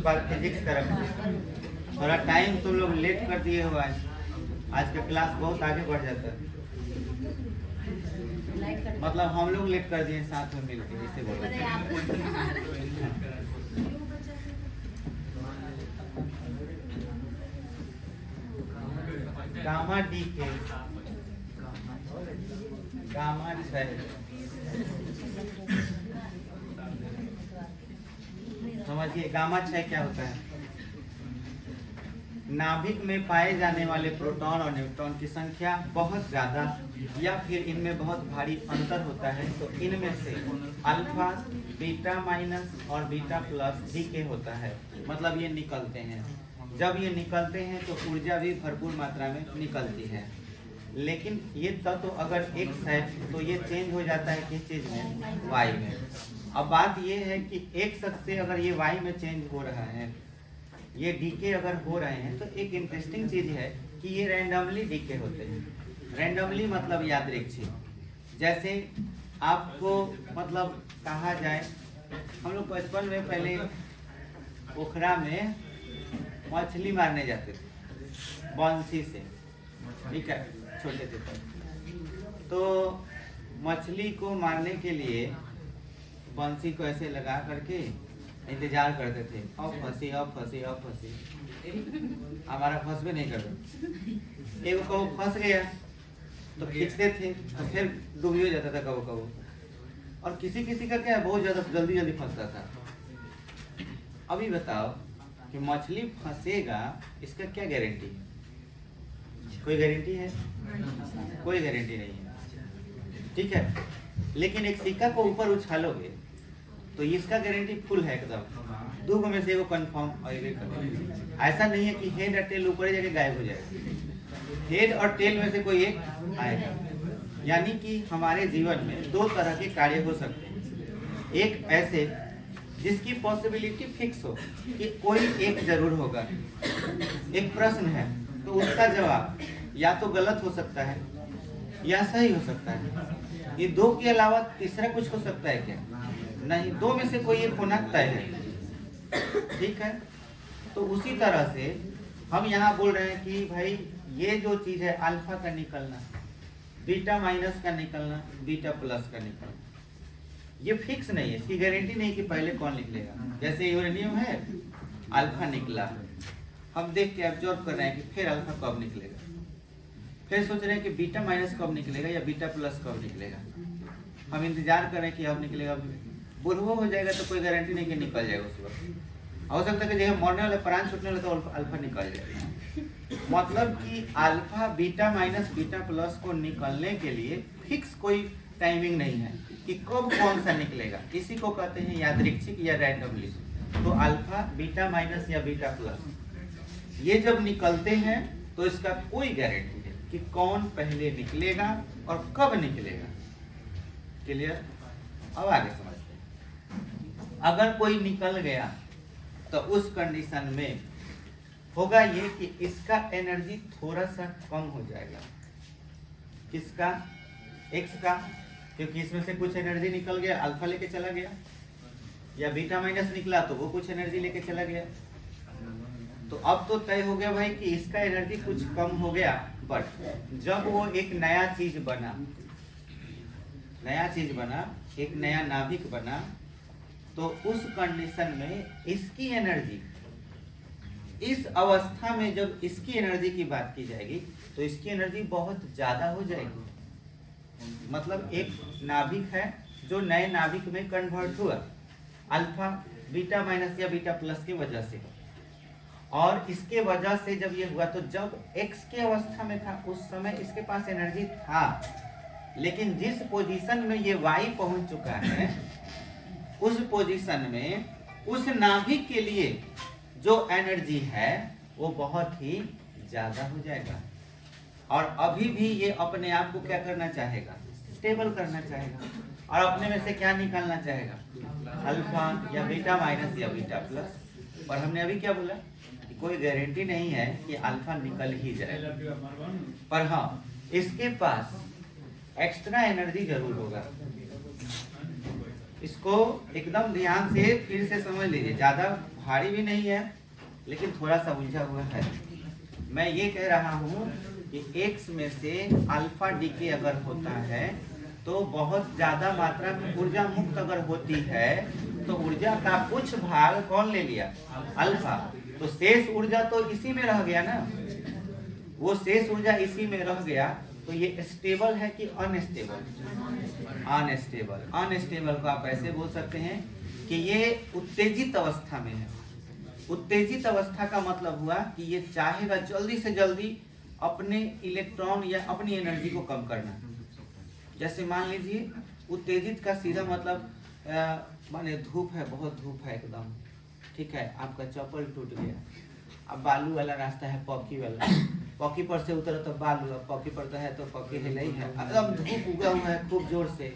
बाद फिजिक्स का रखते। थोड़ा टाइम तुम लोग लेट कर दिए हो आज का क्लास बहुत आगे बढ़ जाता है। मतलब हम लोग लेट कर दिए साथ में मिलकर, इसे बोलो। गामा डी के गामा 6 समझिए। गामा 6 क्या होता है? नाभिक में पाए जाने वाले प्रोटॉन और न्यूट्रॉन की संख्या बहुत ज्यादा या फिर इनमें बहुत भारी अंतर होता है, तो इनमें से अल्फा, बीटा माइनस और बीटा प्लस डीके होता है। मतलब ये निकलते हैं। जब ये निकलते हैं तो ऊर्जा भी भरपूर मात्रा में निकलती है। लेकिन ये तत्व अगर एक्स है तो ये चेंज हो जाता है किस चीज में? वाई में। अब बात ये है कि एक शख्स से अगर ये वाई में चेंज हो रहा है, ये डीके अगर हो रहे हैं, तो एक इंटरेस्टिंग चीज है कि ये रैंडमली डीके होते हैं। रैंडमली मतलब यादृच्छिक। जैसे आपको मतलब कहा जाए, हम लोग बचपन में पहले पोखरा में मछली मारने जाते थे बंसी से, ठीक है, छोटे थे। तो मछली को मारने के लिए बंसी को ऐसे लगा करके इंतजार करते थे, अब फंसी अब फंसी अब फंसी, हमारा फंस भी नहीं करते। एक कबो फंस गया तो खींचते थे तो फिर डूब हो जाता था कबो कबो। और किसी किसी का क्या बहुत ज्यादा जल्दी जल्दी फंसता था। अभी बताओ कि मछली फंसेगा, इसका क्या गारंटी है? कोई गारंटी है? कोई गारंटी नहीं है, ठीक है। लेकिन एक सिक्का को ऊपर उछालोगे तो इसका गारंटी फुल है एकदम, दो में से एगो कंफर्म करेगा। ऐसा नहीं है कि हेड और टेल ऊपर ही जाके गायब हो जाएगा, हेड और टेल में से कोई एक आएगा। यानी कि हमारे जीवन में दो तरह के कार्य हो सकते हैं। एक ऐसे जिसकी पॉसिबिलिटी फिक्स हो कि कोई एक जरूर होगा। एक प्रश्न है तो उसका जवाब या तो गलत हो सकता है या सही हो सकता है। ये दो के अलावा तीसरा कुछ हो सकता है क्या? नहीं, दो में से कोई एक होना तय है, ठीक है। तो उसी तरह से हम यहाँ बोल रहे हैं कि भाई ये जो चीज है अल्फा का निकलना, बीटा माइनस का निकलना, बीटा प्लस का निकलना, ये फिक्स नहीं है। इसकी गारंटी नहीं कि पहले कौन निकलेगा। जैसे यूरेनियम है, अल्फा निकला, हम देख के ऑब्जर्व कर रहे हैं कि फिर अल्फा कब निकलेगा, फिर सोच रहे हैं कि बीटा माइनस कब निकलेगा या बीटा प्लस कब निकलेगा। हम इंतजार कर रहे हैं कि अब निकलेगा। बुढ़वा हो जाएगा तो कोई गारंटी नहीं कि निकल जाएगा उस वक्त। हो सकता है कि जब मरने वाले प्राण छूटने वाले तो अल्फा निकल जाएगा। मतलब कि alpha, beta minus, beta plus को निकलने के लिए फिक्स कोई टाइमिंग नहीं है कि कब कौन सा निकलेगा। इसी को कहते हैं यादृच्छिक या रैंडमली। तो अल्फा, बीटा माइनस या बीटा प्लस ये जब निकलते हैं तो इसका कोई गारंटी नहीं कि कौन पहले निकलेगा और कब निकलेगा। क्लियर? अब आगे समझते हैं। अगर कोई निकल गया तो उस कंडीशन में होगा ये कि इसका एनर्जी थोड़ा सा कम हो जाएगा। किसका? एक्स का, क्योंकि इसमें से कुछ एनर्जी निकल गया, अल्फा लेके चला गया, या बीटा माइनस निकला तो वो कुछ एनर्जी लेके चला गया। तो अब तो तय हो गया भाई कि इसका एनर्जी कुछ कम हो गया। बट जब वो एक नया चीज बना, एक नया नाभिक बना, तो उस कंडीशन में इसकी एनर्जी, इस अवस्था में जब इसकी एनर्जी की बात की जाएगी तो इसकी एनर्जी बहुत ज्यादा हो जाएगी। मतलब एक नाभिक है जो नए नाभिक में कन्वर्ट हुआ, अल्फा, बीटा माइनस या बीटा प्लस की वजह से, और इसके वजह से जब ये हुआ तो जब एक्स के अवस्था में था उस समय इसके पास एनर्जी था, लेकिन जिस पोजीशन में ये वाई पहुंच चुका है उस पोजीशन में उस नाभिक के लिए जो एनर्जी है वो बहुत ही ज्यादा हो जाएगा। और अभी भी ये अपने आप को क्या करना चाहेगा? स्टेबल करना चाहेगा। और अपने में से क्या निकालना चाहेगा? अल्फा या बीटा माइनस या बीटा प्लस। और हमने अभी क्या बोला कि कोई गारंटी नहीं है कि अल्फा निकल ही जाएगा, पर हाँ इसके पास एक्स्ट्रा एनर्जी जरूर होगा। इसको एकदम ध्यान से फिर से समझ लीजिए, ज्यादा भारी भी नहीं है लेकिन थोड़ा सा उलझा हुआ है। मैं ये कह रहा हूँ कि X में से अल्फा डीके अगर होता है तो बहुत ज्यादा मात्रा में ऊर्जा मुक्त अगर होती है तो ऊर्जा का कुछ भाग कौन ले लिया? अल्फा। तो शेष ऊर्जा तो इसी में रह गया ना, वो शेष ऊर्जा इसी में रह गया। तो ये स्टेबल है कि अनस्टेबल? अनस्टेबल। अनस्टेबल को आप ऐसे बोल सकते हैं कि ये उत्तेजित अवस्था में है। उत्तेजित अवस्था का मतलब हुआ कि ये चाहेगा जल्दी से जल्दी अपने इलेक्ट्रॉन या अपनी एनर्जी को कम करना। जैसे मान लीजिए उत्तेजित का सीधा मतलब माने धूप है, बहुत धूप है एकदम, ठीक है, आपका चप्पल टूट गया, अब बालू वाला रास्ता है, पॉकी वाला, पॉकी पर से उतरो तो बालू, अब पॉकी पर तो है तो पॉकी है नहीं है, एकदम धूप उगा हुआ है खूब जोर से,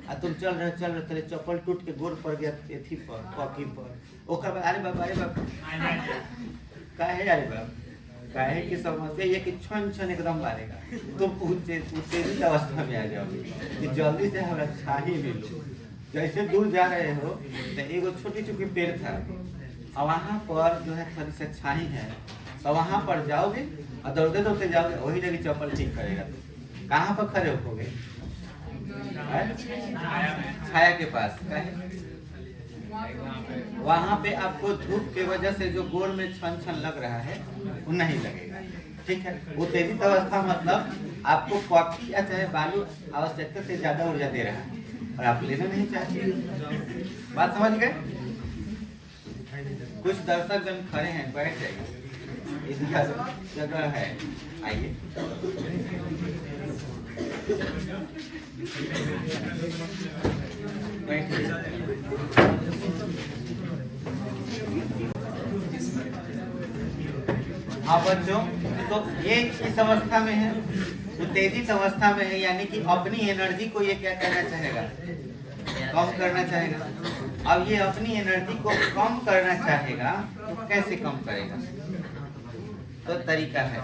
और तुम चल रहे तेरे चप्पल टूट के गोड़ पड़ गया एथी पर, पॉकी पर। ओकर बाद अरे बाप काहे अरे बाप, काहे की समस्या ये कि छन छन एकदम मारेगा, तुम उत्तेजित अवस्था में आ जाओगे कि जल्दी से हमारा छाही ले लो। जैसे दूर जा रहे हो तो एगो छोटी छोटी पेड़ था और वहाँ पर जो है थोड़ी सी छाही है, तो वहाँ पर जाओगे और दौड़ते दौड़ते जाओगे, वही जगह चप्पल ठीक करेगा। तो कहाँ पर खड़े होगे? छाया के पास। वहाँ पे आपको धूप के वजह से जो गोड़ में छन छन लग रहा है वो नहीं लगेगा, ठीक है। उत्तेजित अवस्था मतलब आपको पॉकी या चाहे बालू आवश्यकता से ज्यादा ऊर्जा दे रहा है और आप लेना नहीं चाहते। बात समझ गए? कुछ दर्शक जन खड़े हैं, बैठ जाइए, इस जगह है, आइए। हाँ बच्चों, तो ये इस अवस्था में है, उत्तेजित अवस्था में है, यानी कि अपनी एनर्जी को ये क्या करना चाहेगा? कम करना चाहेगा। अब ये अपनी एनर्जी को कम करना चाहेगा तो कैसे कम करेगा? तो तरीका है,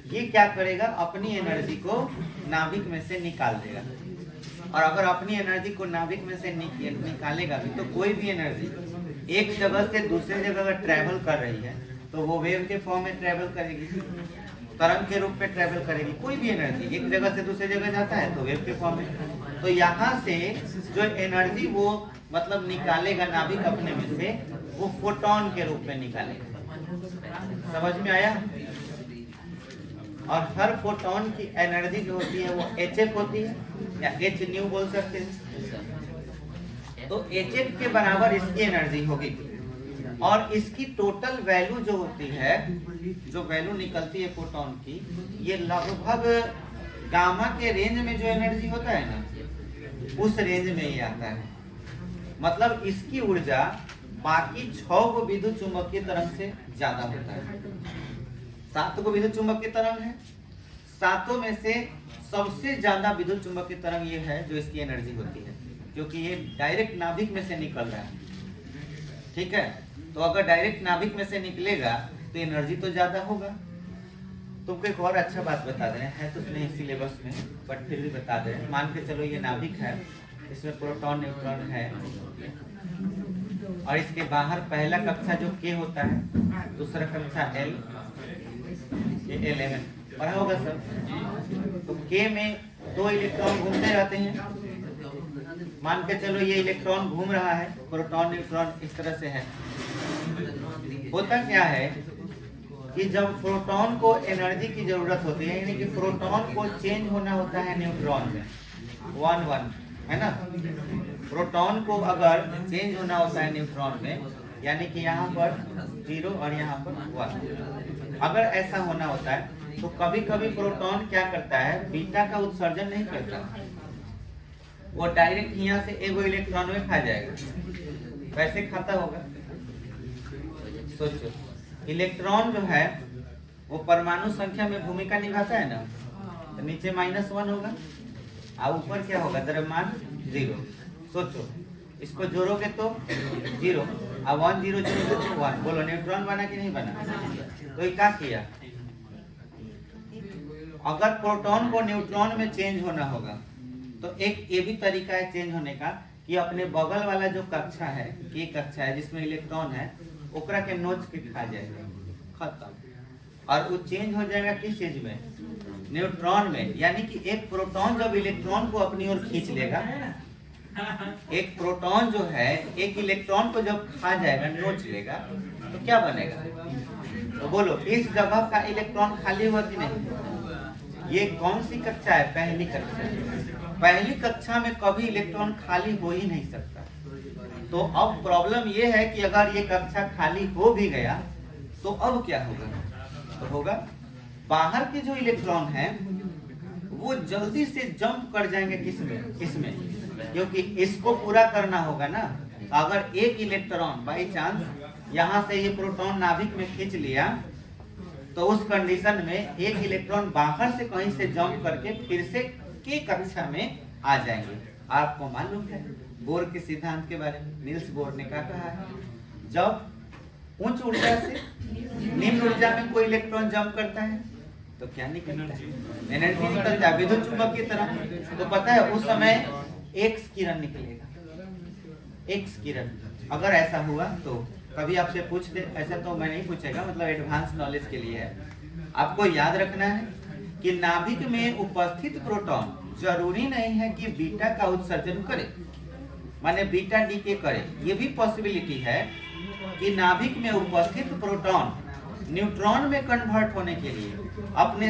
ये क्या करेगा? अपनी एनर्जी को नाभिक में से निकाल देगा। और अगर अपनी एनर्जी को नाभिक में से निकालेगा भी तो कोई भी एनर्जी एक जगह से दूसरे जगह अगर ट्रैवल कर रही है तो वो वेव के फॉर्म में ट्रैवल करेगी, तरंग के रूप में ट्रैवल करेगी। कोई भी एनर्जी एक जगह से दूसरे जगह जाता है तो वेव के फॉर्म में। तो यहाँ से जो एनर्जी वो मतलब निकालेगा नाभिक अपने में से, वो फोटोन के रूप में निकालेगा। समझ में आया? और हर फोटोन की एनर्जी जो होती है वो hf होती है या h न्यू बोल सकते हैं। तो hf के बराबर इसकी एनर्जी होगी और इसकी टोटल वैल्यू जो होती है, जो वैल्यू निकलती है फोटोन की, ये लगभग गामा के रेंज में जो एनर्जी होता है ना, उस रेंज में ही आता है। मतलब इसकी ऊर्जा बाकी 6 को विद्युत चुंबकीय तरंग से ज्यादा होता है। 7 को विद्युत चुंबकीय तरंग है, 7 में से सबसे ज्यादा विद्युत चुंबकीय तरंग ये है जो इसकी एनर्जी होती है, क्योंकि ये डायरेक्ट नाभिक में से निकल रहा है, ठीक है। तो अगर डायरेक्ट नाभिक में से निकलेगा तो एनर्जी तो ज्यादा होगा। तुमको एक और अच्छा बात बता दे रहे हैं, तो नहीं सिलेबस में, बट फिर भी बता दे रहे हैं। मान के चलो ये नाभिक है, इसमें प्रोटॉन न्यूट्रॉन है और इसके बाहर पहला कक्षा जो K होता है, दूसरा कक्षा L, ये L11 पढ़ा होगा सब। तो K में 2 इलेक्ट्रॉन घूमते रहते हैं। मान के चलो ये इलेक्ट्रॉन घूम रहा है, प्रोटॉन न्यूट्रॉन इस तरह से है। होता क्या है कि जब प्रोटॉन को एनर्जी की जरूरत होती है, यानी कि प्रोटॉन को चेंज होना होता है न्यूट्रॉन में 1-1, है ना। प्रोटॉन को अगर चेंज होना होता है न्यूट्रॉन में, यानी कि यहाँ पर 0 और यहाँ पर 1, अगर ऐसा होना होता है तो कभी कभी प्रोटॉन क्या करता है, बीटा का उत्सर्जन नहीं करता, वो डायरेक्ट यहाँ से एगो इलेक्ट्रॉन में खा जाएगा। वैसे खाता होगा? सोचो, इलेक्ट्रॉन जो है वो परमाणु संख्या में भूमिका निभाता है ना, तो नीचे -1 होगा और ऊपर क्या होगा? द्रव्यमान 0। सोचो, इसको जोड़ोगे तो 0 और 1 0 0 तो 1। बोलो न्यूट्रॉन बना कि नहीं बना? तो ये क्या किया? अगर प्रोटॉन को न्यूट्रॉन में चेंज होना होगा तो एक ये भी तरीका है चेंज होने का कि अपने बगल वाला जो कक्षा है, K कक्षा है जिसमें इलेक्ट्रॉन है, ओकरा के नोच के खा जाएगा, खत्म। और वो चेंज हो जाएगा किस चीज में, न्यूट्रॉन में। यानी कि एक प्रोटॉन जब इलेक्ट्रॉन को अपनी ओर खींच लेगा, एक प्रोटॉन जो है एक इलेक्ट्रॉन को जब खा जाएगा, नोच लेगा, तो क्या बनेगा? तो बोलो, इस जगह का इलेक्ट्रॉन खाली हुआ कि नहीं? ये कौन सी कक्षा है? पहली कक्षा। पहली कक्षा में कभी इलेक्ट्रॉन खाली हो ही नहीं सकता। तो अब प्रॉब्लम ये है कि अगर ये कक्षा खाली हो भी गया तो अब क्या होगा? तो होगा बाहर के जो इलेक्ट्रॉन हैं वो जल्दी से जंप कर जाएंगे किसमें? इसमें, क्योंकि इसको पूरा करना होगा ना। अगर एक इलेक्ट्रॉन बाई चांस यहाँ से ये प्रोटॉन नाभिक में खींच लिया, तो उस कंडीशन में एक इलेक्ट्रॉन बाहर से कहीं से जंप करके फिर से के कक्षा में आ जाएंगे। आपको मालूम है बोर के सिद्धांत के बारे में? नील्स बोर ने क्या कहा है, जब उच्च ऊर्जा से निम्न ऊर्जा में कोई इलेक्ट्रॉन जंप करता है तो क्या निकलता है? एनर्जी निकलता है, विद्युत चुंबक की तरह। तो पता है उस समय एक्स किरण निकलेगा, एक्स किरण। अगर ऐसा हुआ तो कभी आपसे पूछ दे, ऐसा तो मैं नहीं पूछेगा, मतलब एडवांस नॉलेज के लिए है। आपको याद रखना है कि नाभिक में उपस्थित प्रोटॉन जरूरी नहीं है कि बीटा का उत्सर्जन करे, माने बीटा डीके करे। ये भी पॉसिबिलिटी है कि नाभिक में उपस्थित प्रोटॉन न्यूट्रॉन में कन्वर्ट होने के लिए अपने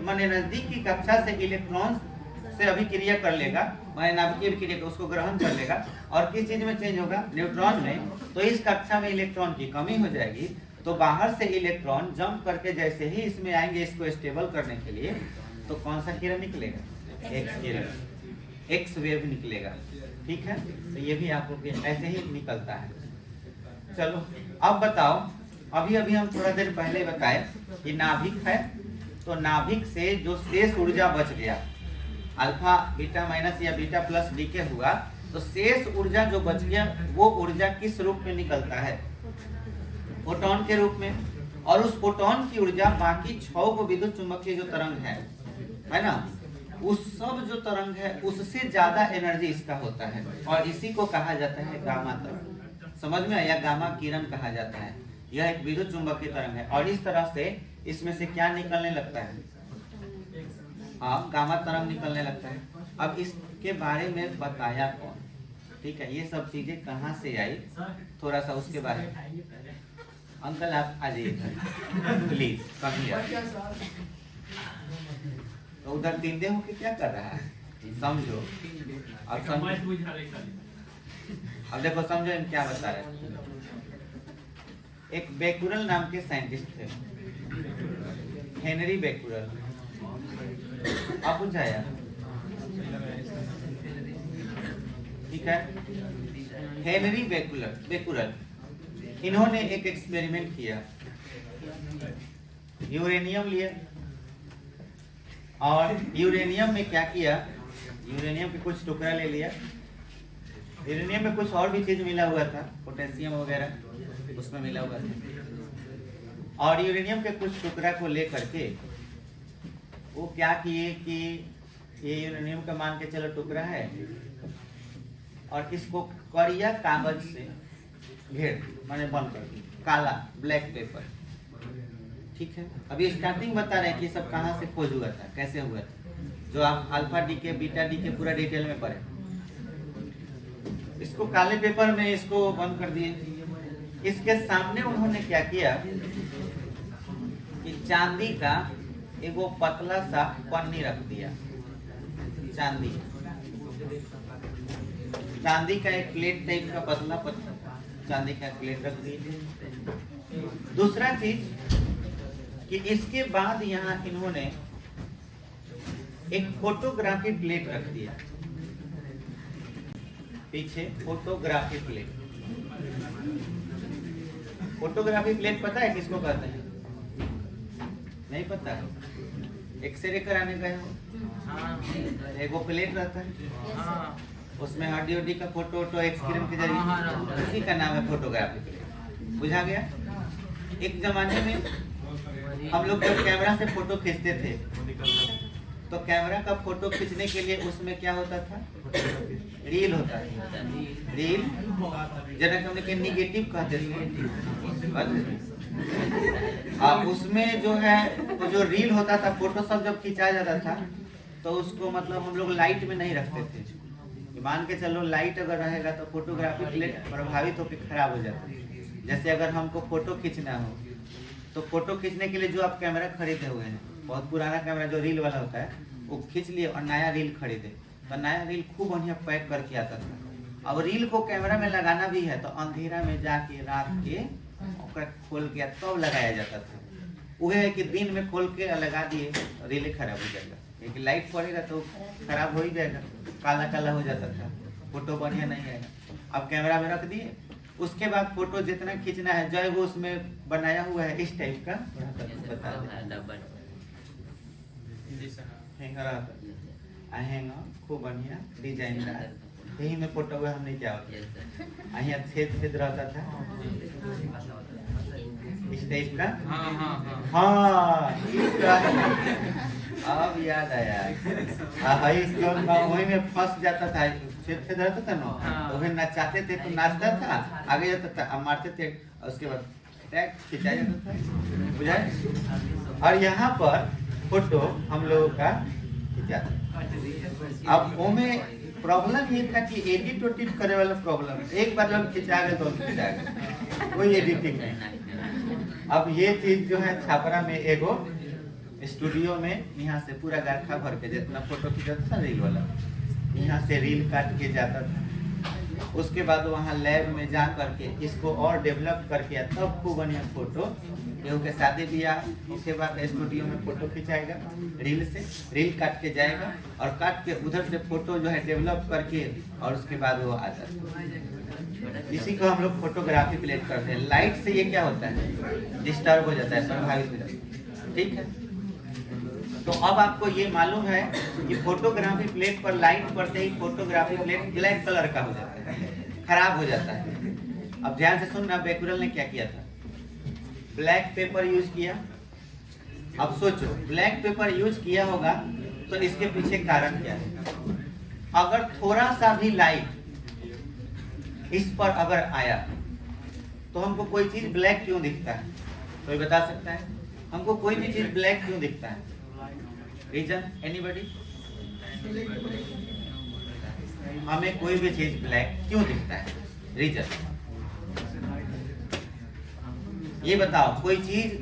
माने नजदीक की कक्षा से इलेक्ट्रॉन से अभिक्रिया कर लेगा, माने नाभिकीय अभिक्रिया को उसको ग्रहण कर लेगा और किस चीज में चेंज होगा? न्यूट्रॉन में। तो इस कक्षा में इलेक्ट्रॉन की कमी हो जाएगी, तो बाहर से इलेक्ट्रॉन जंप करके जैसे ही इसमें आएंगे इसको स्टेबल करने के लिए, तो कौन सा किरण निकलेगा? एक्स किरण, एक्स वेव निकलेगा। ठीक है, तो ये भी आपको ऐसे ही निकलता है। चलो अब बताओ, अभी अभी हम थोड़ा देर पहले बताए कि नाभिक है, तो नाभिक से जो शेष ऊर्जा बच गया, अल्फा बीटा माइनस या बीटा प्लस डीके हुआ, तो शेष ऊर्जा जो बच गया वो ऊर्जा किस रूप में निकलता है? फोटोन के रूप में। और उस फोटोन की ऊर्जा बाकी 6 को विद्युत चुंबकीय जो तरंग है ना, उस सब जो तरंग है उससे ज्यादा एनर्जी इसका होता है, और इसी को कहा जाता है गामा तरंग। समझ में आया? गामा किरण कहा जाता है। यह एक विद्युत चुंबकीय तरंग है, और इस तरह से इसमें से क्या निकलने लगता है? हाँ, गामा तरंग निकलने लगता है। अब इसके बारे में बताया कौन? ठीक है, ये सब चीजें कहाँ से आई, थोड़ा सा उसके बारे में। अंकल आप आ जाइए प्लीज, तो उधर तीन हो के क्या कर रहा है, समझो। अब देखो, समझो इन क्या बता रहे। एक बेकुरल नाम के साइंटिस्ट थे, हेनरी बेकुरल। आप बुझाया? ठीक है, हेनरी बेकुरल इन्होंने एक एक्सपेरिमेंट किया। यूरेनियम लिया, और यूरेनियम में क्या किया, यूरेनियम के कुछ टुकड़ा ले लिया। यूरेनियम में कुछ और भी चीज मिला हुआ था, पोटेशियम वगैरह उसमें मिला हुआ था। और यूरेनियम के कुछ टुकड़ा को ले करके वो क्या किए कि ये यूरेनियम का मान के चलो टुकड़ा है, और इसको करिया कागज से घेर, माने बंद कर दिया, काला ब्लैक पेपर। ठीक है, अभी स्टार्टिंग बता रहे हैं कि सब कहाँ से खोज हुआ था, कैसे हुआ था, जो आप अल्फा डीके बीटा डीके पूरा डिटेल में पढ़े। इसको काले पेपर में इसको बंद कर दिए। इसके सामने उन्होंने क्या किया कि चांदी का एक वो पतला सा पन्नी रख दिया। चांदी का एक प्लेट टाइप का पतला चांदी का प्लेट रख दिया। दूसरा चीज कि इसके बाद यहाँ इन्होंने एक फोटोग्राफी प्लेट रख दिया पीछे। फोटोग्राफी प्लेट, फोटोग्राफी प्लेट पता है किसको कहते हैं? नहीं पता? एक्सरे कराने गए हो, एक वो प्लेट रहता है, उसमें हड्डी उड्डी का फोटो एक्सरे के जरिए, उसी का नाम है फोटोग्राफी प्लेट। बुझा गया? एक जमाने में हम लोग जब कैमरा से फोटो खींचते थे, तो कैमरा का फोटो खींचने के लिए उसमें क्या होता था, रील होता है, रील जनक हमने के निगेटिव कहते थे। उसमें जो है तो जो रील होता था, फोटो सब जब खिंचाया जाता था तो उसको मतलब हम लोग लाइट में नहीं रखते थे। मान के चलो लाइट अगर रहेगा तो फोटोग्राफी प्लेट प्रभावित होकर खराब हो जाता है। जैसे अगर हमको फोटो खींचना हो तो फोटो खींचने के लिए जो आप कैमरा खरीदे हुए हैं, बहुत पुराना कैमरा जो रील वाला होता है वो खींच लिए और नया रील खरीदे तो नया रील खूब बढ़िया पैक करके आता था। अब रील को कैमरा में लगाना भी है तो अंधेरा में जाके रात के खोल के तब लगाया जाता था। वह है कि दिन में खोल के लगा दिए रील खराब हो जाएगा, एक लाइट पड़ेगा तो खराब हो ही जाएगा, काला काला हो जाता था, फोटो बढ़िया नहीं आएगा। अब कैमरा में रख दिए, उसके बाद फोटो जितना खींचना है जो वो उसमें बनाया हुआ है इस टाइप का बता हैंगर खूब बढ़िया डिजाइन रहा, यही में फोटो हुआ हमने क्या होता है छेद रहता था इस टाइप का। हाँ अब याद आया, वही में फंस जाता था, छेद रहता था ना तो फिर नचाते थे तो नाचता था, आगे जाता था, अब मारते थे, उसके बाद टैग खिंचाया जाता था, बुझाए। और यहाँ पर फोटो हम लोगों का खिंचाता। अब वो प्रॉब्लम ये था कि एडिट वेडिट करे वाला प्रॉब्लम, एक बार जब खिंचा गए तो खिंचा गए, कोई एडिटिंग नहीं। अब ये चीज जो है छापरा में एगो स्टूडियो में यहाँ से पूरा गारखा भर के जितना फोटो खींचता था रील वाला, यहाँ से रील काट के जाता था। उसके बाद वहाँ लैब में जा करके इसको और डेवलप करके तब खूब बढ़िया फोटो केहू के शादी ब्याह, उसके बाद स्टूडियो में फोटो खिंचाएगा रील से, रील काट के जाएगा और काट के उधर से फोटो जो है डेवलप करके और उसके बाद वो आ जाता है। इसी को हम लोग फोटोग्राफी प्लेट करते हैं। लाइट से ये क्या होता है, डिस्टर्ब हो जाता है, प्रभावित हो जाता है, ठीक है। तो अब आपको ये मालूम है कि फोटोग्राफी प्लेट पर लाइट पड़ते ही फोटोग्राफी प्लेट ब्लैक कलर का हो जाता है, खराब हो जाता है। अब ध्यान से सुनना, बेकुरल ने क्या किया था, ब्लैक पेपर यूज किया। अब सोचो ब्लैक पेपर यूज किया होगा तो इसके पीछे कारण क्या है। अगर थोड़ा सा भी लाइट इस पर अगर आया तो हमको कोई चीज ब्लैक क्यों दिखता है, कोई बता सकता है हमको कोई भी चीज ब्लैक क्यों दिखता है? Reason anybody? हमें कोई भी चीज ब्लैक क्यों दिखता है, रीजन ये बताओ। कोई चीज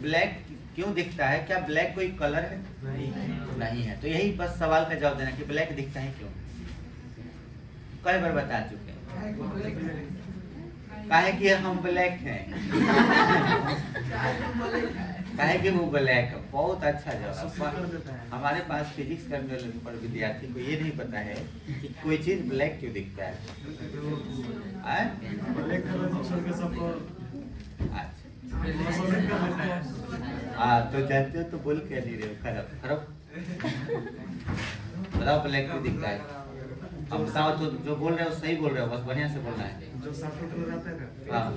ब्लैक क्यों दिखता है? क्या ब्लैक कोई कलर है? नहीं है। तो यही बस सवाल का जवाब देना कि ब्लैक दिखता है क्यों। कई बार बता चुके हैं, काहे कि हम ब्लैक हैं। काहे कि वो ब्लैक है। बहुत अच्छा जवाब। हमारे पास फिजिक्स करने वाले पर विद्यार्थी को ये नहीं पता है कि कोई चीज ब्लैक क्यों दिखता है। तो जानते हो तो बोल क्या नहीं रहे हो, खराब खराब बताओ ब्लैक क्यों दिखता है। अब बताओ तो जो बोल रहे हो सही बोल रहे हो, बस बढ़िया से बोलना है। जो सॉफ्ट कलर आता है ना, हाँ,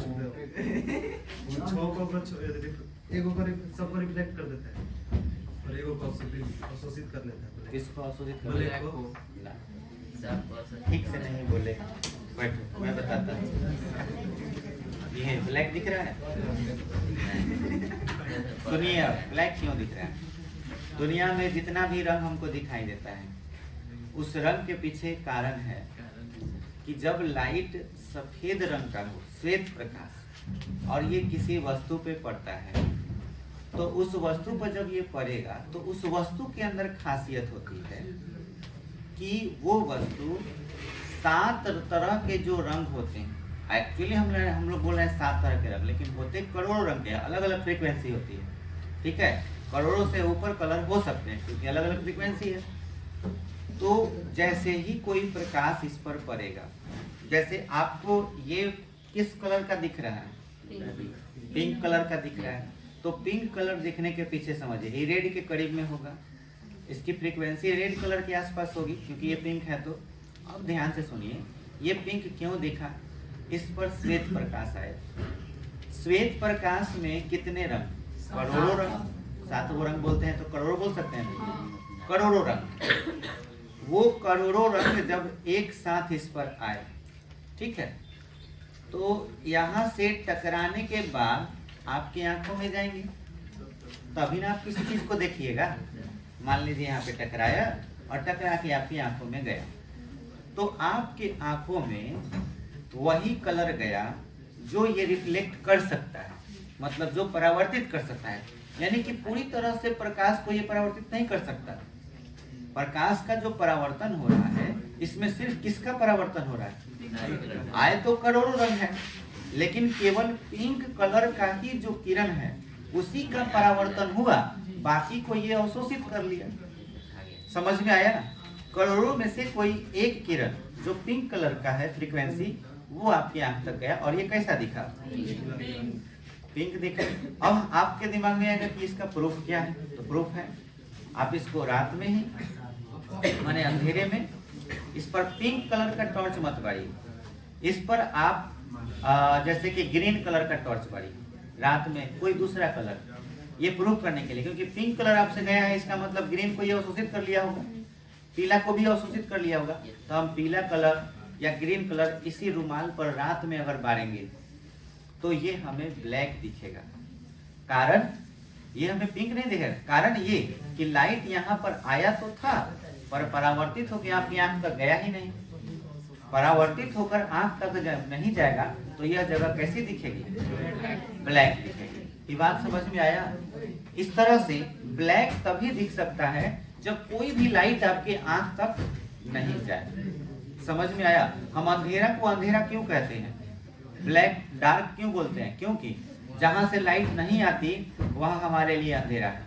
एगो को सबको रिफ्लेक्ट कर देता है और एगो को अवशोषित कर लेता है। किसको अवशोषित कर ब्लैक लेता को? ठीक से नहीं बोले, बट मैं बताता हूँ। ये ब्लैक दिख रहा है, सुनिए ब्लैक क्यों दिख रहा है। दुनिया में जितना भी रंग हमको दिखाई देता है उस रंग के पीछे कारण है कि जब लाइट सफेद रंग का हो, श्वेत प्रकाश, और ये किसी वस्तु पे पड़ता है तो उस वस्तु पर जब ये पड़ेगा तो उस वस्तु के अंदर खासियत होती है कि वो वस्तु 7 तरह के जो रंग होते हैं। एक्चुअली हम लोग बोल रहे हैं 7 तरह के रंग, लेकिन होते करोड़ों रंग के, अलग अलग फ्रीक्वेंसी होती है, ठीक है। करोड़ों से ऊपर कलर हो सकते हैं क्योंकि अलग अलग फ्रीक्वेंसी है। तो जैसे ही कोई प्रकाश इस पर पड़ेगा, जैसे आपको ये किस कलर का दिख रहा है, पिंक कलर का दिख रहा है, तो पिंक कलर दिखने के पीछे समझिए ये रेड के करीब में होगा, इसकी फ्रीक्वेंसी रेड कलर के आसपास होगी क्योंकि ये पिंक है। तो अब ध्यान से सुनिए, ये पिंक क्यों दिखा, इस पर श्वेत प्रकाश आए। श्वेत प्रकाश में कितने रंग, करोड़ों रंग, 7 रंग बोलते हैं तो करोड़ों बोल सकते हैं, करोड़ों रंग। वो करोड़ों रंग जब एक साथ इस पर आए, ठीक है, तो यहाँ से टकराने के बाद आपकी आंखों में जाएंगे, तभी ना आप किसी चीज को देखिएगा। मान लीजिए यहाँ पे टकराया और टकरा के आपकी आंखों में गया, तो आपके आंखों में वही कलर गया जो ये रिफ्लेक्ट कर सकता है, मतलब जो परावर्तित कर सकता है। यानी कि पूरी तरह से प्रकाश को ये परावर्तित नहीं कर सकता। प्रकाश का जो परावर्तन हो रहा है, इसमें सिर्फ किसका परावर्तन हो रहा है? आए तो करोड़ों रंग है, लेकिन केवल पिंक कलर का ही जो किरण है उसी का परावर्तन हुआ, बाकी को ये अवशोषित कर लिया। समझ में आया ना? करोड़ों में से कोई एक किरण जो पिंक कलर का है फ्रीक्वेंसी, वो आपकी आंख तक गया और ये कैसा दिखा? पिंक दिखा। अब आपके दिमाग में आएगा कि इसका प्रूफ क्या है? तो प्रूफ है, आप इसको रात में ही माने अंधेरे में इस पर पिंक कलर का टॉर्च मत बारिए, इस पर आप जैसे कि ग्रीन कलर का टॉर्च बारिए रात में, कोई दूसरा कलर, ये प्रूफ करने के लिए, क्योंकि पिंक कलर आपसे गया है, इसका मतलब ग्रीन को ये अवशोषित कर लिया होगा, पीला को भी अवशोषित कर लिया होगा। तो हम पीला कलर या ग्रीन कलर इसी रुमाल पर रात में अगर बारेंगे तो ये हमें ब्लैक दिखेगा। कारण ये हमें पिंक नहीं दिखेगा, कारण ये कि लाइट यहाँ पर आया तो था, पर परावर्तित होकर आपकी आंख तक गया ही नहीं। परावर्तित होकर आंख तक नहीं जाएगा तो यह जगह कैसी दिखेगी? ब्लैक दिखेगी। ये बात समझ में आया? इस तरह से ब्लैक तभी दिख सकता है जब कोई भी लाइट आपके आंख तक नहीं जाए। समझ में आया? हम अंधेरा को अंधेरा क्यों कहते हैं, ब्लैक डार्क क्यों बोलते हैं? क्योंकि जहां से लाइट नहीं आती वहां हमारे लिए अंधेरा है।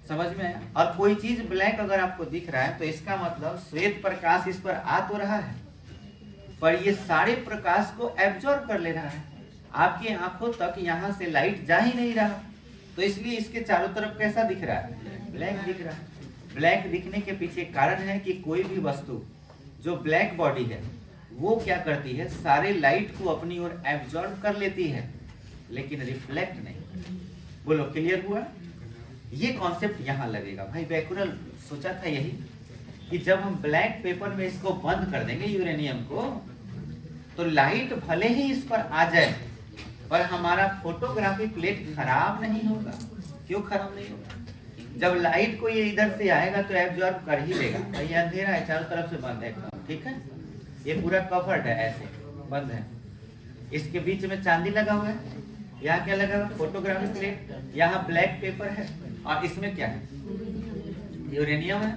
समझ में आया? और कोई चीज ब्लैक अगर आपको दिख रहा है तो इसका मतलब श्वेत प्रकाश इस पर आ तो रहा है, पर ये सारे प्रकाश को एब्जॉर्ब कर ले रहा है, आपकी आंखों तक यहाँ से लाइट जा ही नहीं रहा, तो इसलिए इसके चारों तरफ कैसा दिख रहा है? ब्लैक दिख रहा है। ब्लैक दिखने के पीछे कारण है कि कोई भी वस्तु जो ब्लैक बॉडी है वो क्या करती है, सारे लाइट को अपनी ओर एब्जॉर्ब कर लेती है, लेकिन रिफ्लेक्ट नहीं। बोलो, क्लियर हुआ? ये कॉन्सेप्ट यहाँ लगेगा। भाई बैकुरल सोचा था यही कि जब हम ब्लैक पेपर में इसको बंद कर देंगे यूरेनियम को, तो लाइट भले ही इस पर आ जाए पर हमारा फोटोग्राफी प्लेट खराब नहीं होगा। क्यों खराब नहीं होगा? जब लाइट को ये इधर से आएगा तो एब्जॉर्ब कर ही लेगा। तो ये अंधेरा है, चारों तरफ से बंद है एकदम, ठीक है, ये पूरा कवर्ड है, ऐसे बंद है। इसके बीच में चांदी लगा हुआ है, यहाँ क्या लगा हुआ है? Photography plate. यहाँ ब्लैक पेपर है और इसमें क्या है? यूरेनियम है।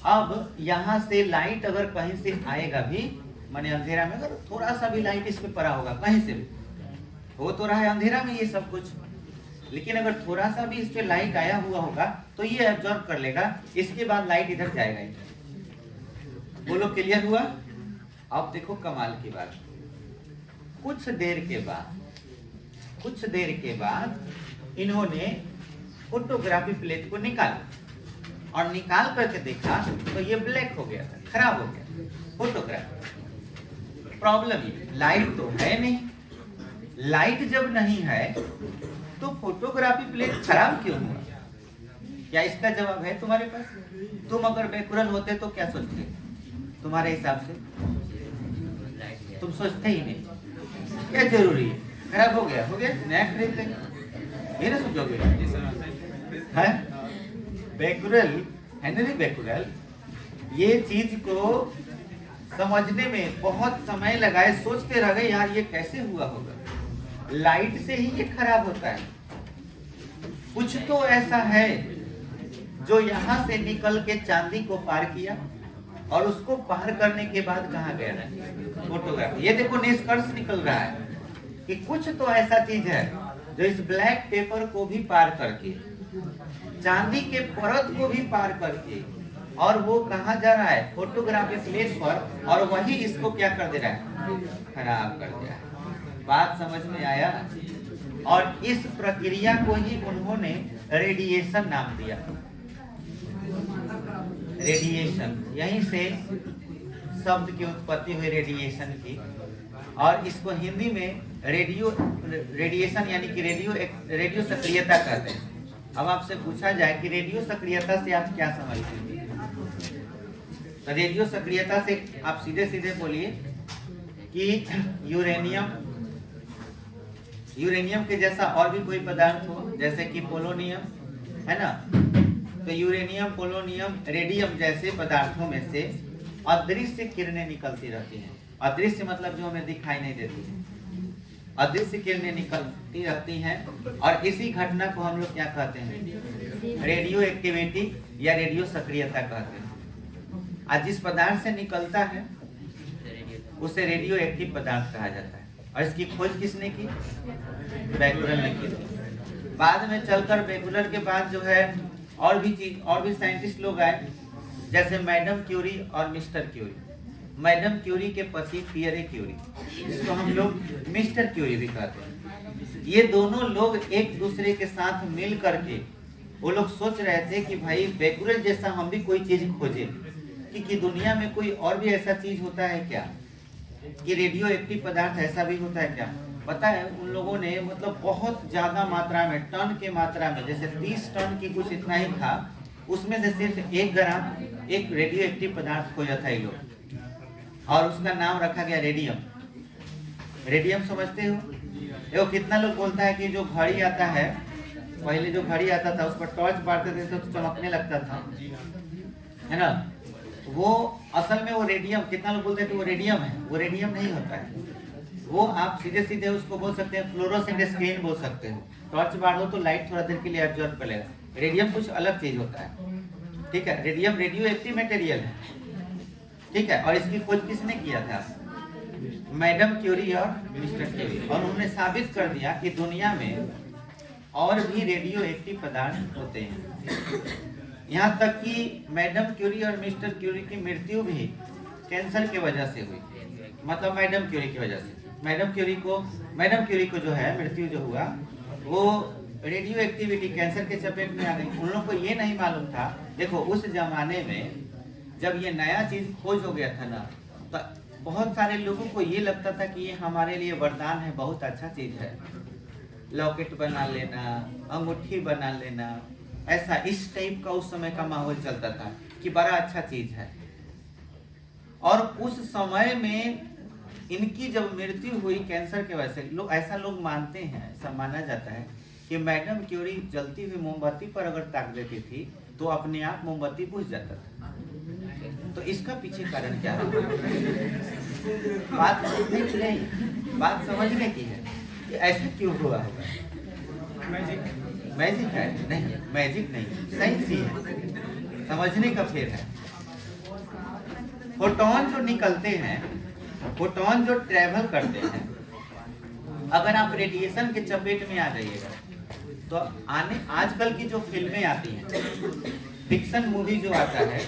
अब यहाँ से लाइट अगर कहीं से आएगा भी, माने अंधेरा में अगर थोड़ा सा भी लाइट इस पे पड़ा होगा, कहीं से भी हो तो रहा है अंधेरा में ये सब कुछ, लेकिन अगर थोड़ा सा भी इस पे लाइट आया हुआ होगा तो ये एब्जॉर्ब कर लेगा, इसके बाद लाइट इधर जाएगा इधर। बोलो, क्लियर हुआ? अब देखो कमाल की बात, कुछ देर के बाद इन्होंने फोटोग्राफी प्लेट को निकाला और निकाल करके देखा तो ये ब्लैक हो गया था, खराब हो गया फोटोग्राफी। प्रॉब्लम ये, लाइट तो है नहीं, लाइट जब नहीं है तो फोटोग्राफी प्लेट खराब क्यों हुआ? क्या इसका जवाब है तुम्हारे पास? तुम अगर बैकुरल होते तो क्या सोचते? तुम्हारे हिसाब से तुम सोचते ही नहीं, क्या जरूरी है, खराब हो गया नया खरीद लेंगे, ये ना सोचोगे? है बैकुरल, हेनरी बैकुरल ये चीज को समझने में बहुत समय लगाए, सोचते रह गए यार ये कैसे हुआ होगा, लाइट से ही ये खराब होता है। कुछ तो ऐसा है जो यहाँ से निकल के चांदी को पार किया और उसको पार करने के बाद कहाँ गया है? फोटोग्राफी। ये देखो निष्कर्ष निकल रहा है कि कुछ तो ऐसा चीज है जो इस ब्लैक पेपर को भी पार करके, चांदी के परत को भी पार करके, और वो कहाँ जा रहा है? फोटोग्राफी प्लेट पर, और वही इसको क्या कर दे रहा है? खराब कर दिया है। बात समझ में आया? और इस प्रक्रिया को ही उन्होंने रेडिएशन नाम दिया। रेडिएशन, यहीं से शब्द की उत्पत्ति हुई रेडिएशन की, और इसको हिंदी में रेडिएशन यानी कि रेडियो सक्रियता कहते हैं। अब आपसे पूछा जाए कि रेडियो सक्रियता से आप क्या समझते हैं? तो रेडियो सक्रियता से आप सीधे सीधे बोलिए कि यूरेनियम के जैसा और भी कोई पदार्थ हो, जैसे कि पोलोनियम, है ना, तो यूरेनियम, पोलोनियम, रेडियम जैसे पदार्थों में से अदृश्य किरणें निकलती रहती हैं। अदृश्य मतलब जो हमें दिखाई नहीं देती है, अदृश्य किरणें निकलती रहती हैं, और इसी घटना को हम लोग क्या कहते हैं, रेडियो एक्टिविटी या रेडियो सक्रियता कहते हैं। आज जिस पदार्थ से निकलता है उसे रेडियो एक्टिव पदार्थ कहा जाता है। और इसकी खोज किसने की? बेकुलर ने की। बाद में चलकर बेकुलर के बाद जो है और भी साइंटिस्ट लोग आए, जैसे मैडम क्यूरी और मिस्टर क्यूरी। मैडम क्यूरी के पति पियरे क्यूरी, जिसको हम लोग मिस्टर क्यूरी भी कहते हैं। ये दोनों लोग एक दूसरे के साथ मिल करके वो लोग सोच रहे थे कि भाई बेकुलर जैसा हम भी कोई चीज खोजे, कि दुनिया में कोई और भी ऐसा चीज होता है क्या, कि रेडियो एक्टिव पदार्थ ऐसा भी होता है क्या। पता है उन लोगों ने मतलब बहुत ज्यादा मात्रा में, टन के मात्रा में, जैसे 30 टन की कुछ इतना ही था, उसमें से सिर्फ 1 ग्राम एक रेडियो एक्टिव पदार्थ खोजा था ये लोग, और उसका नाम रखा गया रेडियम। रेडियम समझते हो? देखो कितना लोग बोलता है कि जो घड़ी आता है, पहले जो घड़ी आता था उस पर टॉर्च मारते थे तो चमकने लगता था, है ना, वो असल में वो रेडियम, कितना लोग बोलते हैं कि वो रेडियम है, वो रेडियम नहीं होता है। वो आप सीधे सीधे उसको बोल सकते हैं फ्लोरोसेंट स्क्रीन बोल सकते हो। टॉर्च मार दो तो लाइट थोड़ा देर के लिए एब्जॉर्ब कर लेगा। रेडियम कुछ अलग चीज होता है, ठीक है। रेडियम रेडियो एक्टिव मटेरियल है, ठीक है। और इसकी खोज किसने किया था? मैडम क्यूरी और मिस्टर क्यूरी। और उन्होंने साबित कर दिया कि दुनिया में और भी रेडियो एक्टिव पदार्थ होते हैं। यहाँ तक कि मैडम क्यूरी और मिस्टर क्यूरी की मृत्यु भी कैंसर की वजह से हुई, मतलब मैडम क्यूरी की वजह से। मैडम क्यूरी को जो है मृत्यु जो हुआ वो रेडियो एक्टिविटी, कैंसर के चपेट में आ गई। उन लोगों को ये नहीं मालूम था। देखो उस जमाने में जब ये नया चीज खोज हो गया था ना, तो बहुत सारे लोगों को ये लगता था कि ये हमारे लिए वरदान है, बहुत अच्छा चीज है। लॉकेट बना लेना, अंगूठी बना लेना, ऐसा इस टाइप का उस समय का माहौल चलता था कि बड़ा अच्छा चीज है। और उस समय में इनकी जब मृत्यु हुई कैंसर के वजह से, लोग ऐसा लोग मानते हैं, ऐसा माना जाता है कि मैडम क्यूरी जलती हुई मोमबत्ती पर अगर ताक देती थी तो अपने आप मोमबत्ती बुझ जाता था। तो इसका पीछे कारण क्या है? बात समझने की नहीं, बात समझने की है कि ऐसा क्यों हुआ होगा। मैजिक है? नहीं, मैजिक नहीं, साइंस ही है, समझने का फेर है। फोटोन जो निकलते हैं, फोटोन जो ट्रेवल करते हैं, अगर आप रेडिएशन के चपेट में आ जाइएगा तो आजकल की जो फिल्में आती हैं, फिक्शन मूवी जो आता है,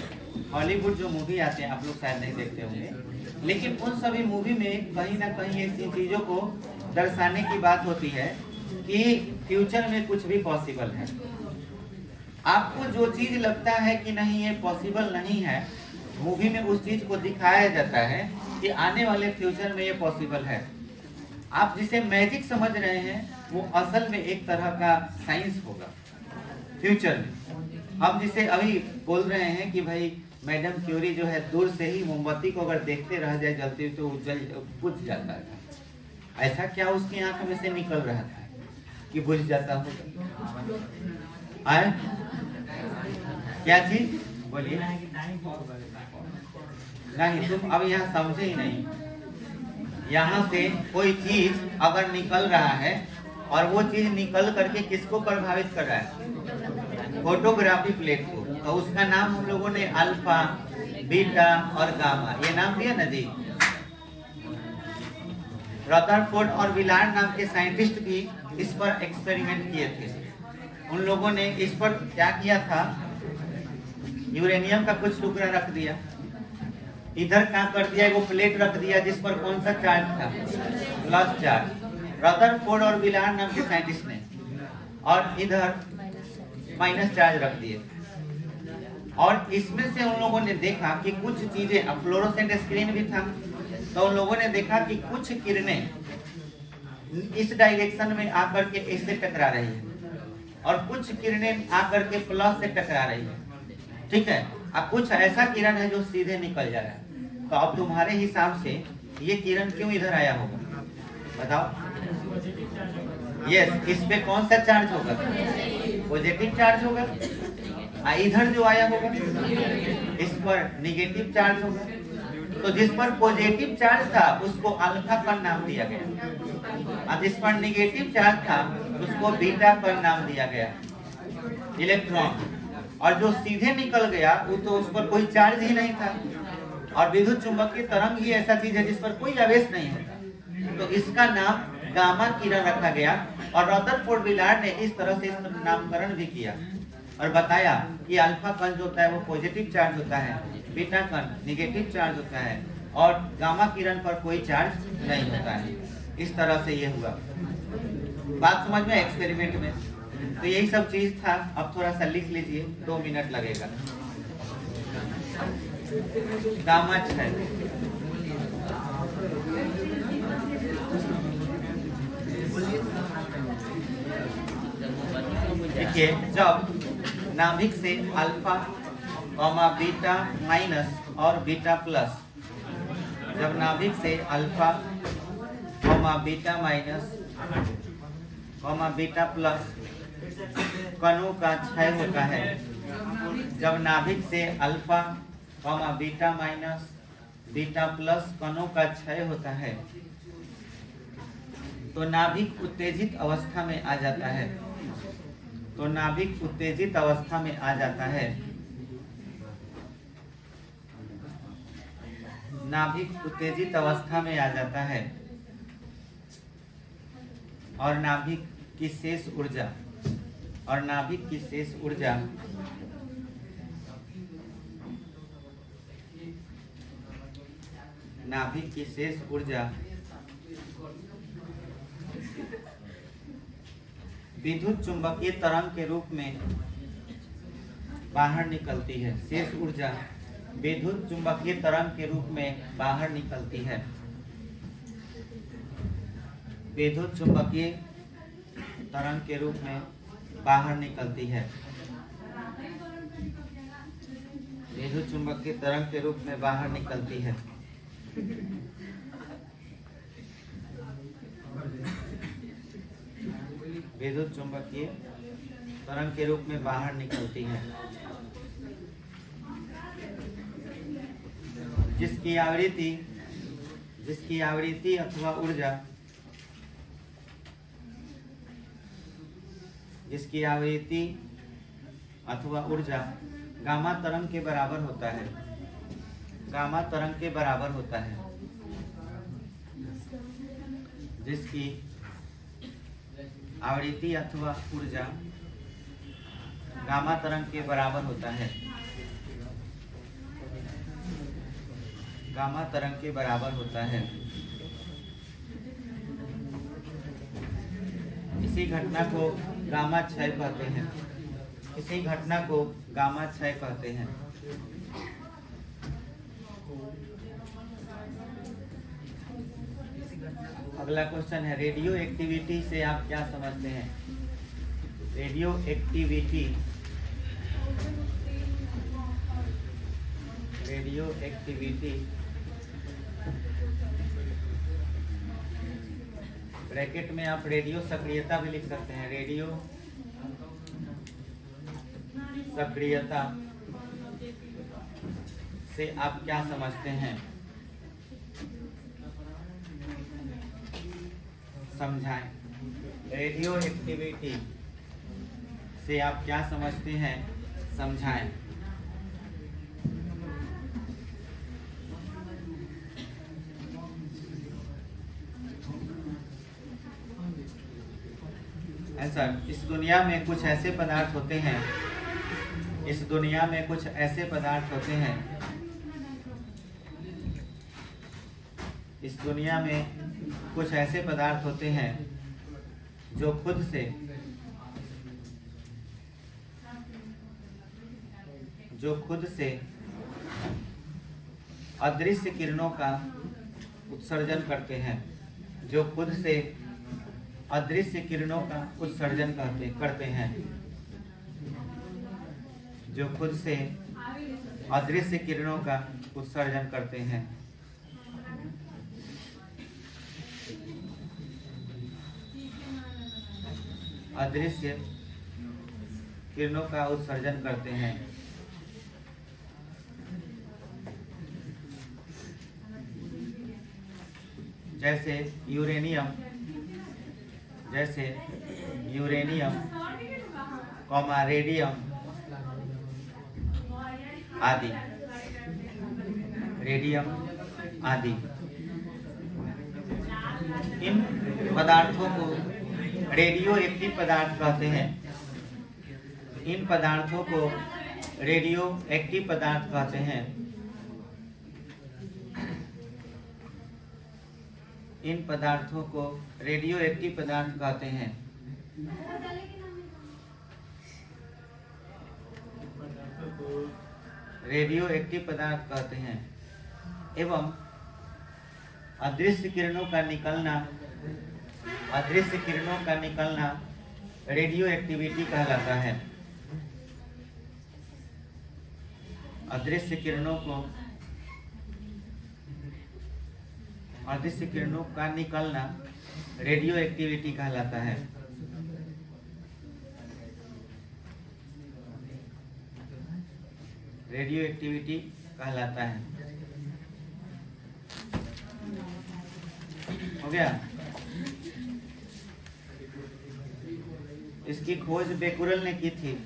हॉलीवुड जो मूवी आते हैं, आप लोग शायद नहीं देखते होंगे, लेकिन उन सभी मूवी में कहीं ना कहीं ऐसी चीजों को दर्शाने की बात होती है कि फ्यूचर में कुछ भी पॉसिबल है। आपको जो चीज लगता है कि नहीं ये पॉसिबल नहीं है, मूवी में उस चीज को दिखाया जाता है कि आने वाले फ्यूचर में ये पॉसिबल है। आप जिसे मैजिक समझ रहे हैं वो असल में एक तरह का साइंस होगा फ्यूचर में। हम जिसे अभी बोल रहे हैं कि भाई मैडम क्यूरी जो है दूर से ही मोमबत्ती को अगर देखते रह जाए जलती तो बुझ जाता था, ऐसा क्या उसकी आंख में से निकल रहा था कि बुझ जाता होगा? आए क्या चीज बोलिए? नहीं, तुम अब यहाँ समझे ही नहीं। यहाँ से कोई चीज अगर निकल रहा है और वो चीज निकल करके किसको प्रभावित कर रहा है? फोटोग्राफी प्लेट को। तो उसका नाम हम लोगों ने अल्फा, बीटा और गामा ये नाम दिया ना जी। रदरफोर्ड और विलार्ड नाम के साइंटिस्ट भी इस पर एक्सपेरिमेंट किए थे। उन लोगों ने इस पर क्या किया था, यूरेनियम का कुछ टुकड़ा रख दिया, इधर क्या कर दिया, वो प्लेट रख दिया जिस पर कौन सा चार्ज था? Plus charge. रदरफोर्ड और विलार्ड नाम के साइंटिस्ट ने, और इधर माइनस चार्ज रख दिए। और इसमें से उन लोगों ने देखा कि कुछ चीजें, अब फ्लोरोसेंट स्क्रीन भी था, तो उन लोगों ने देखा कि कुछ किरणें इस डायरेक्शन में आकर के इससे टकरा रही है और कुछ किरणें आकर के प्लस से टकरा रही है, ठीक है। अब कुछ ऐसा किरण है जो सीधे निकल जा रहा है, तो अब तुम्हारे हिसाब से ये किरण क्यों इधर आया होगा, बताओ। यस, इस पे कौन सा चार्ज होगा, पॉजिटिव चार्ज होगा। इधर जो आया होगा इस पर निगेटिव चार्ज होगा। तो जिस पर पॉजिटिव चार्ज था उसको अल्फा पर नाम दिया गया, और जिस पर निगेटिव चार्ज था उसको बीटा पर नाम दिया गया, इलेक्ट्रॉन। और जो सीधे निकल गया वो तो उस पर कोई चार्ज ही नहीं था। और विद्युत चुंबकीय तरंग ही ऐसा चीज है जिस पर कोई आवेश नहीं होता, तो इसका नाम गामा किरण रखा गया। और रदरफोर्ड विलार्ड ने इस तरह से इसका नामकरण भी किया और बताया कि अल्फा कण जो होता है वो पॉजिटिव चार्ज होता है, बीटा कण निगेटिव चार्ज होता है, और गामा किरण पर कोई चार्ज नहीं होता है। इस तरह से ये हुआ। बात समझ में एक्सपेरिमेंट में। तो यही सब चीज था। अब थोड़ा सा लिख लीजिए, 2 मिनट लगेगा। गामा 6, देखिए, जब नाभिक से अल्फा बीटा माइनस और बीटा प्लस, जब नाभिक से alpha beta minus beta plus कणों का क्षय होता है, जब नाभिक से alpha beta minus beta plus कणों का क्षय होता है, तो नाभिक उत्तेजित अवस्था में आ जाता है। तो नाभिक उत्तेजित अवस्था में आ जाता है। नाभिक उत्तेजित अवस्था में आ जाता है और नाभिक की शेष ऊर्जा नाभिक की शेष ऊर्जा विद्युत चुंबकीय तरंग के रूप में बाहर निकलती है। शेष ऊर्जा विद्युत चुंबकीय तरंग के रूप में बाहर निकलती है। विद्युत चुंबकीय तरंग के रूप में बाहर निकलती है। विद्युत चुंबकीय तरंग के रूप में बाहर निकलती है। विद्युत चुंबकीय तरंग के रूप में बाहर निकलती है, जिसकी आवृत्ति अथवा ऊर्जा गामा तरंग के बराबर होता है। गामा तरंग के बराबर होता है, जिसकी आवृत्ति अथवा ऊर्जा गामा तरंग के बराबर होता है। गामा तरंग के बराबर होता है। इसी घटना को गामा क्षय कहते हैं। इसी घटना को गामा क्षय कहते हैं। अगला क्वेश्चन है, रेडियो एक्टिविटी से आप क्या समझते हैं? रेडियो एक्टिविटी ब्रैकेट में आप रेडियो सक्रियता भी लिख सकते हैं। रेडियो सक्रियता से आप क्या समझते हैं? समझाएं। रेडियो एक्टिविटी से आप क्या समझते हैं? समझाएं। आंसर, इस दुनिया में कुछ ऐसे पदार्थ होते हैं, इस दुनिया में कुछ ऐसे पदार्थ होते हैं, इस दुनिया में कुछ ऐसे पदार्थ होते हैं जो खुद से अदृश्य किरणों का उत्सर्जन करते हैं। जो खुद से अदृश्य किरणों का उत्सर्जन करते हैं। जो खुद से अदृश्य किरणों का उत्सर्जन करते हैं। अदृश्य किरणों का उत्सर्जन करते हैं। जैसे यूरेनियम रेडियम आदि। इन पदार्थों को रेडियो एक्टिव पदार्थ कहते हैं। इन पदार्थों को रेडियो एक्टिव पदार्थ कहते हैं। इन पदार्थों को रेडियो एक्टिव पदार्थ कहते हैं। रेडियो एक्टिव पदार्थ कहते हैं एवं अदृश्य किरणों का निकलना रेडियो एक्टिविटी कहलाता है। अदृश्य किरणों का निकलना रेडियो एक्टिविटी कहलाता है। रेडियो एक्टिविटी कहलाता है। हो गया। इसकी खोज बेकुरल ने की थी।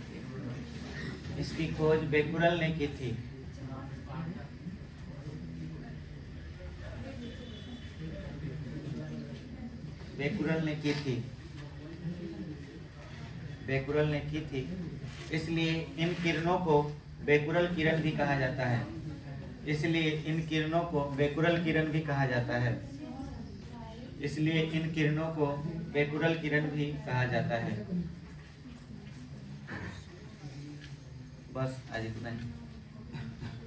बेकुरल ने की थी। इसलिए इन किरणों को बेकुरल किरण भी कहा जाता है। इसलिए इन किरणों को बेकुरल किरण भी कहा जाता है। बस आज इतना ही।